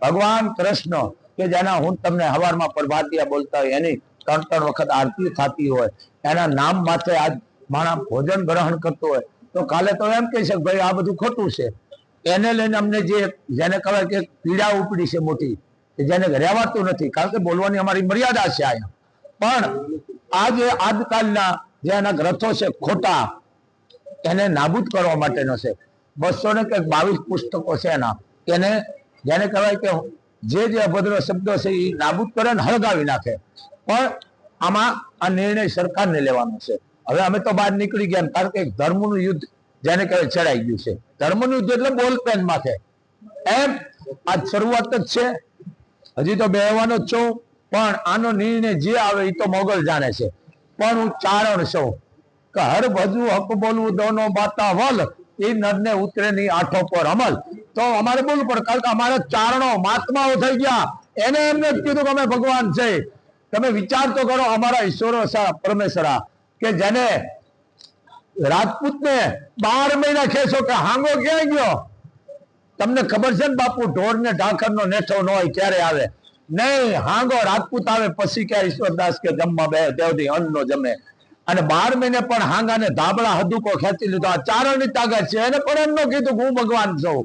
ભગવાન કૃષ્ણ કે જેના હું તમને હવારમાં પ્રભાતિયા બોલતા હોય એની 3 વખત આરતી થતી હોય, એના નામ માથે આજ માણસ ભોજન ગ્રહણ કરતો હોય, તો કાલે તો એમ કહી શકે ભાઈ આ બધું ખોટું છે. એને લઈને અમને જેને કહેવાય કે પીડા ઉપડી છે મોટી, જેને રહેવાતું નથી, કારણ કે બોલવાની અમારી મર્યાદા છે અહીંયા. પણ આજે આજકાલના જે એના ગ્રંથો છે ખોટા, એને નાબૂદ કરવા માટેનો છે. 222 પુસ્તકો છે એના, એને જેને કહેવાય કે જે અભદ્ર શબ્દો છે એ નાબૂદ કરે ને હળગાવી નાખે. પણ આમાં આ નિર્ણય સરકારને લેવાનો છે. હવે અમે તો બહાર નીકળી ગયા, કારણ કે ધર્મનું યુદ્ધ જેને કહેવાય ચડાઈ ગયું છે. ધર્મનું યુદ્ધ એટલે બોલપેન માથે, એમ આ શરૂઆત જ છે. હજી તો બેહવાનો જ છું, પણ આનો નિર્ણય જે આવે એ તો મોગલ જાણે છે. પણ હું ચારણ છું કે હર ભજવું હક બોલવું દોનો બાતા વલ, એ નરને ઉતરે ની આઠો પર અમલ. તો અમારે બોલવું પડે, કારણ કે અમારા ચારણો મહાત્માઓ થઈ ગયા, એને એમને કીધું કે અમે ભગવાન છે. તમે વિચાર તો કરો, અમારા ઈશ્વરો પરમેશ્વરા કે જેને રાજપૂતને 12 મહિના ખેંચો કે હાંગો ક્યાં ગયો. તમને ખબર છે ને બાપુ, ઢોર ને ઢાંખર નો નેઠો ન હોય ક્યારે આવે નહીં, હાંગો રાજપૂત આવે પછી ક્યારે ઈશ્વરદાસ કે જમવા બે દેવદી અન્ન નો જમે. અને 12 મહિને પણ હાંગાને ધાબળા હદુકો ખેંચી લીધો. આ ચારણની તાકાત છે. એને પણ એમ ન કીધું હું ભગવાન છું.